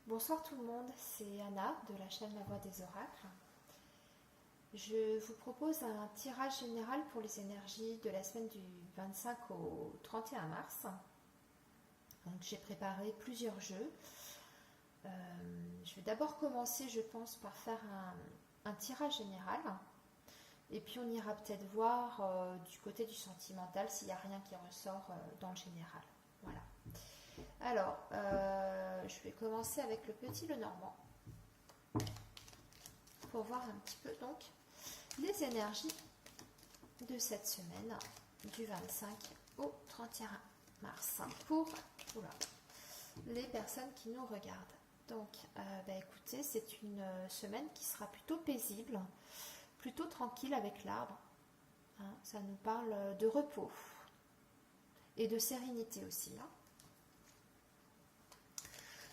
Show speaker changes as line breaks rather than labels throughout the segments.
Bonsoir tout le monde, c'est Anna de la chaîne La Voix des Oracles. Je vous propose un tirage général pour les énergies de la semaine du 25 au 31 mars. Donc j'ai préparé plusieurs jeux. Je vais d'abord commencer, je pense, par faire un tirage général. Et puis on ira peut-être voir du côté du sentimental s'il n'y a rien qui ressort dans le général. Voilà. Alors, je vais commencer avec le petit Lenormand pour voir un petit peu donc les énergies de cette semaine du 25 au 31 mars pour les personnes qui nous regardent. Donc, écoutez, c'est une semaine qui sera plutôt paisible, plutôt tranquille avec l'arbre. Hein, ça nous parle de repos et de sérénité aussi. Hein.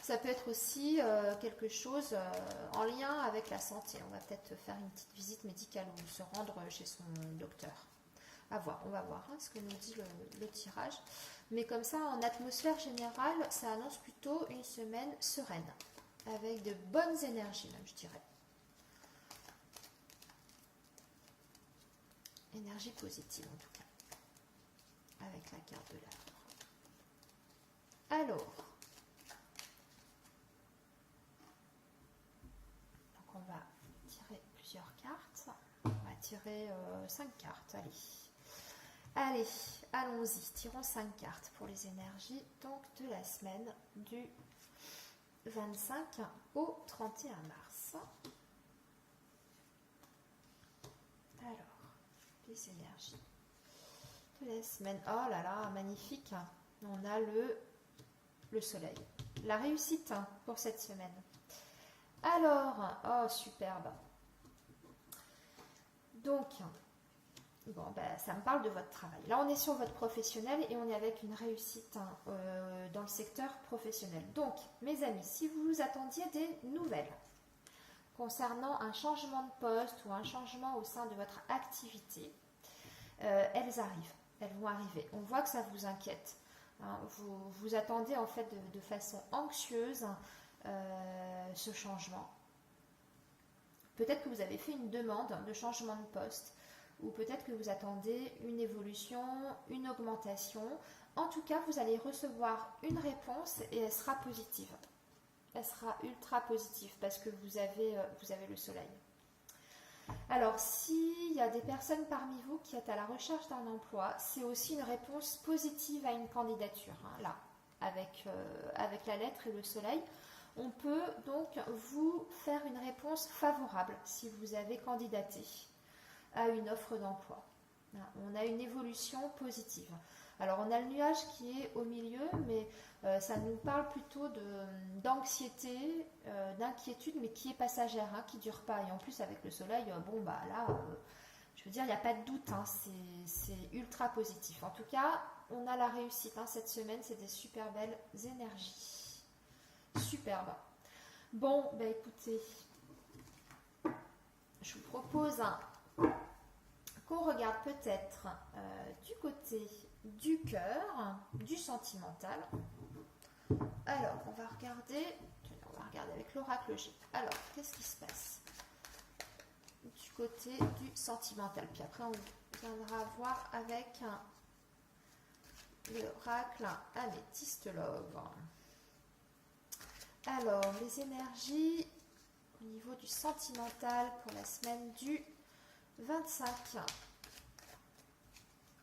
Ça peut être aussi quelque chose en lien avec la santé. On va peut-être faire une petite visite médicale ou se rendre chez son docteur. À voir, on va voir ce que nous dit le tirage. Mais comme ça, en atmosphère générale, ça annonce plutôt une semaine sereine, avec de bonnes énergies même, je dirais. Énergie positive en tout cas, avec la carte de l'arbre. Alors, on va tirer plusieurs cartes. On va tirer 5 cartes. Allez, allons-y. Tirons 5 cartes pour les énergies donc de la semaine du 25 au 31 mars. Alors, les énergies de la semaine. Oh là là, magnifique. On a le soleil. La réussite pour cette semaine. Alors, oh superbe. Donc, ça me parle de votre travail. Là, on est sur votre professionnel et on est avec une réussite dans le secteur professionnel. Donc, mes amis, si vous attendiez des nouvelles concernant un changement de poste ou un changement au sein de votre activité, elles arrivent. Elles vont arriver. On voit que ça vous inquiète. Hein, vous attendez en fait de façon anxieuse ce changement. Peut-être que vous avez fait une demande de changement de poste ou peut-être que vous attendez une évolution, une augmentation. En tout cas, vous allez recevoir une réponse et elle sera positive. Elle sera ultra positive parce que vous avez le soleil. Alors, s'il y a des personnes parmi vous qui êtes à la recherche d'un emploi, c'est aussi une réponse positive à une candidature. Hein, là, avec la lettre et le soleil. On peut donc vous faire une réponse favorable si vous avez candidaté à une offre d'emploi. On a une évolution positive. Alors on a le nuage qui est au milieu, mais ça nous parle plutôt d'anxiété, d'inquiétude, mais qui est passagère, qui ne dure pas. Et en plus avec le soleil, je veux dire, il n'y a pas de doute, c'est ultra positif. En tout cas, on a la réussite cette semaine, c'est des super belles énergies. Superbe. Bon, écoutez, je vous propose qu'on regarde peut-être du côté du cœur, du sentimental. Alors, on va regarder avec l'oracle G. Alors, qu'est-ce qui se passe du côté du sentimental? Puis après, on viendra voir avec l'oracle Améthyste Love. Alors, les énergies au niveau du sentimental pour la semaine du 25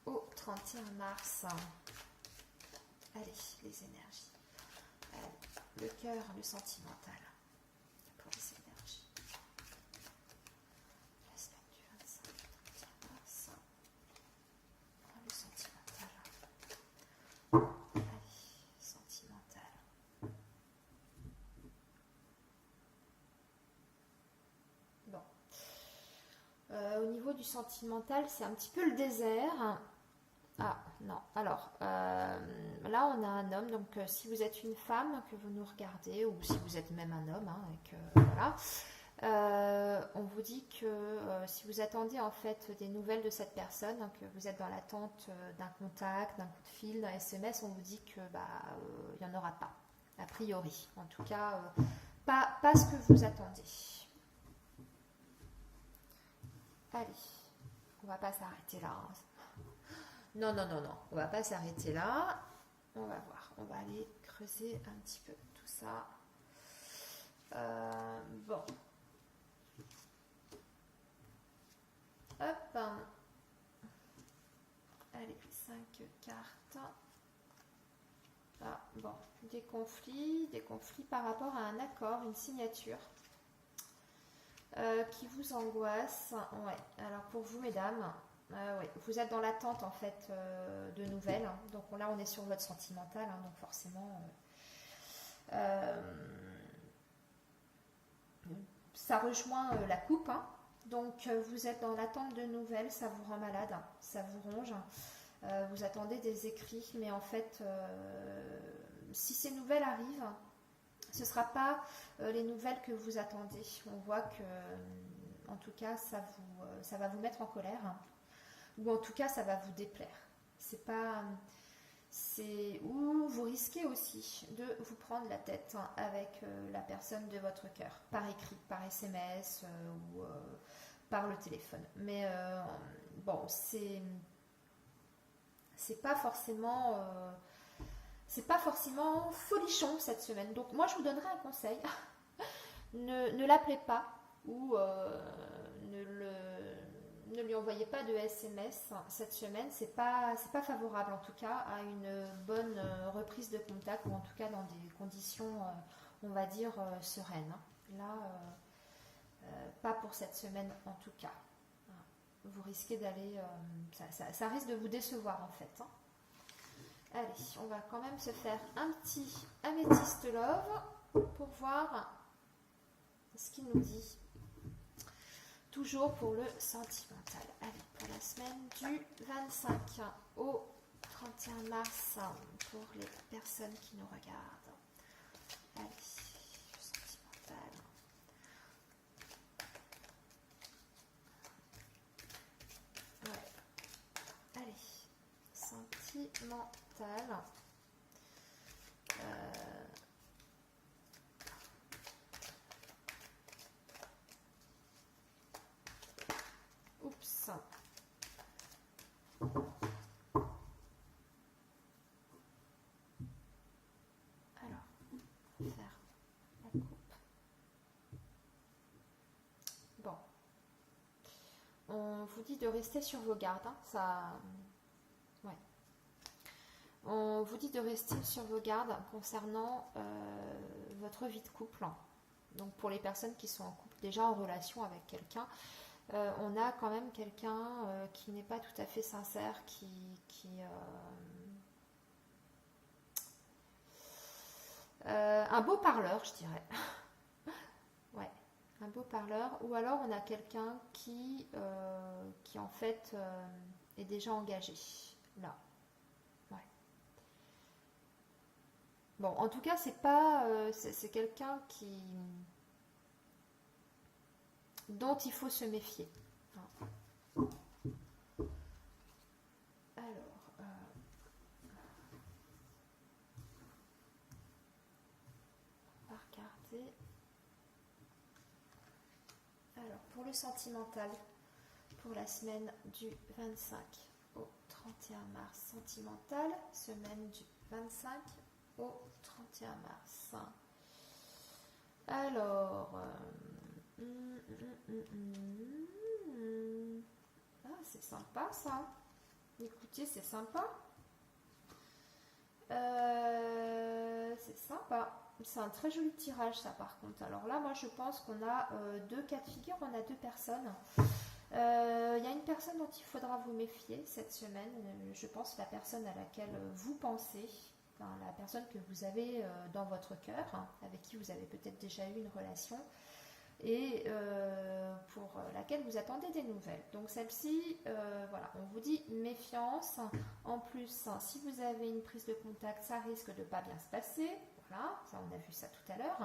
au 31 mars. Allez, les énergies. Allez, le cœur, le sentimental pour les énergies. La semaine du 25 au 31 mars. Le sentimental. Au niveau du sentimental, c'est un petit peu le désert. Ah non, alors là on a un homme, donc si vous êtes une femme que vous nous regardez, ou si vous êtes même un homme, on vous dit que si vous attendez en fait des nouvelles de cette personne, que vous êtes dans l'attente d'un contact, d'un coup de fil, d'un SMS, on vous dit que il n'y en aura pas, a priori. En tout cas, pas ce que vous attendez. Allez, on va pas s'arrêter là. Non, non, non, non, on va pas s'arrêter là. On va voir, on va aller creuser un petit peu tout ça. Bon. Hop. Allez, 5 cartes. Ah, bon, des conflits par rapport à un accord, une signature qui vous angoisse. Ouais, alors pour vous, mesdames, ouais, vous êtes dans l'attente en fait de nouvelles. Donc là, on est sur votre sentimental, donc forcément, ça rejoint la coupe. Donc vous êtes dans l'attente de nouvelles, ça vous rend malade, ça vous ronge. Vous attendez des écrits, mais en fait, si ces nouvelles arrivent, ce ne sera pas les nouvelles que vous attendez. On voit que, en tout cas, ça va vous mettre en colère, ou en tout cas, ça va vous déplaire. Ou vous risquez aussi de vous prendre la tête avec la personne de votre cœur, par écrit, par SMS ou par le téléphone. Mais bon, c'est pas forcément folichon cette semaine. Donc moi je vous donnerai un conseil. ne l'appelez pas ou ne lui envoyez pas de SMS cette semaine. C'est pas favorable en tout cas à une bonne reprise de contact, ou en tout cas dans des conditions on va dire sereines. Là pas pour cette semaine en tout cas. Vous risquez d'aller ça risque de vous décevoir en fait. Allez, on va quand même se faire un petit améthyste love pour voir ce qu'il nous dit. Toujours pour le sentimental. Allez, pour la semaine du 25 au 31 mars pour les personnes qui nous regardent. Allez, le sentimental. Ouais. Allez, sentimental. Oups. Alors, on va faire la coupe. Bon. On vous dit de rester sur vos gardes. Ça... Ouais. On vous dit de rester sur vos gardes concernant votre vie de couple. Donc pour les personnes qui sont en couple, déjà en relation avec quelqu'un, on a quand même quelqu'un qui n'est pas tout à fait sincère, un beau parleur, je dirais. Ouais, un beau parleur. Ou alors on a quelqu'un qui en fait est déjà engagé. Là. Bon, en tout cas, c'est pas, c'est quelqu'un dont il faut se méfier. Alors, on va regarder. Alors, pour le sentimental, pour la semaine du 25 au 31 mars, sentimental, semaine du 25 au 31 mars. Alors, ah, c'est sympa ça. Écoutez, c'est sympa. C'est sympa. C'est un très joli tirage ça par contre. Alors là, moi je pense qu'on a deux cas de figure, on a deux personnes. Il y a une personne dont il faudra vous méfier cette semaine. Je pense la personne à laquelle vous pensez. La personne que vous avez dans votre cœur, avec qui vous avez peut-être déjà eu une relation et pour laquelle vous attendez des nouvelles. Donc celle-ci, voilà, on vous dit méfiance. En plus, si vous avez une prise de contact, ça risque de ne pas bien se passer. Voilà, ça, on a vu ça tout à l'heure.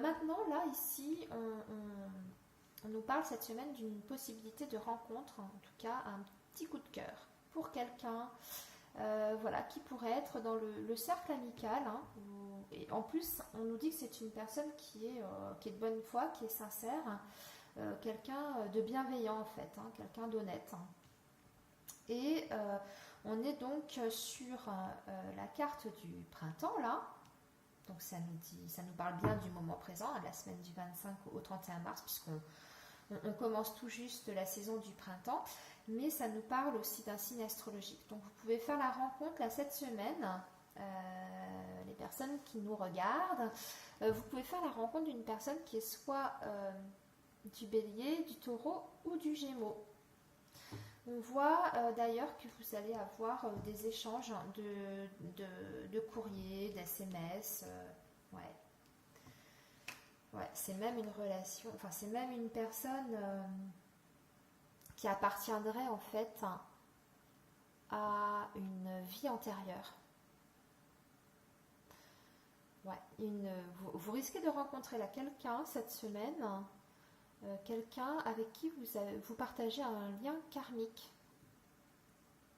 Maintenant, là, ici, on nous parle cette semaine d'une possibilité de rencontre, en tout cas un petit coup de cœur pour quelqu'un voilà, qui pourrait être dans le cercle amical. Hein, et en plus, on nous dit que c'est une personne qui est de bonne foi, qui est sincère, quelqu'un de bienveillant en fait, hein, quelqu'un d'honnête. Et on est donc sur la carte du printemps là. Donc ça nous parle bien du moment présent, à la semaine du 25 au 31 mars, puisqu'on commence tout juste la saison du printemps, mais ça nous parle aussi d'un signe astrologique. Donc vous pouvez faire la rencontre là cette semaine, les personnes qui nous regardent, vous pouvez faire la rencontre d'une personne qui est soit du bélier, du taureau ou du gémeaux. On voit d'ailleurs que vous allez avoir des échanges de courriers, d'SMS. Ouais. Ouais, c'est même une relation, enfin c'est même une personne qui appartiendrait en fait à une vie antérieure. Ouais, vous risquez de rencontrer là quelqu'un cette semaine. Quelqu'un avec qui vous partagez un lien karmique.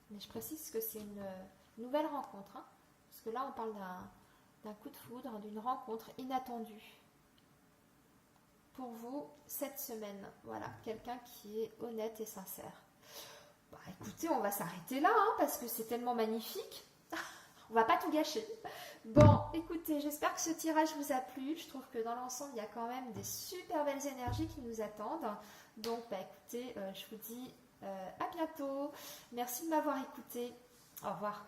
Mais je précise que c'est une nouvelle rencontre, hein, parce que là on parle d'un coup de foudre, d'une rencontre inattendue pour vous cette semaine. Voilà, quelqu'un qui est honnête et sincère. Bah écoutez, on va s'arrêter là, hein, parce que c'est tellement magnifique. On va pas tout gâcher. Bon, écoutez, j'espère que ce tirage vous a plu. Je trouve que dans l'ensemble, il y a quand même des super belles énergies qui nous attendent. Donc, bah écoutez, je vous dis à bientôt. Merci de m'avoir écouté. Au revoir.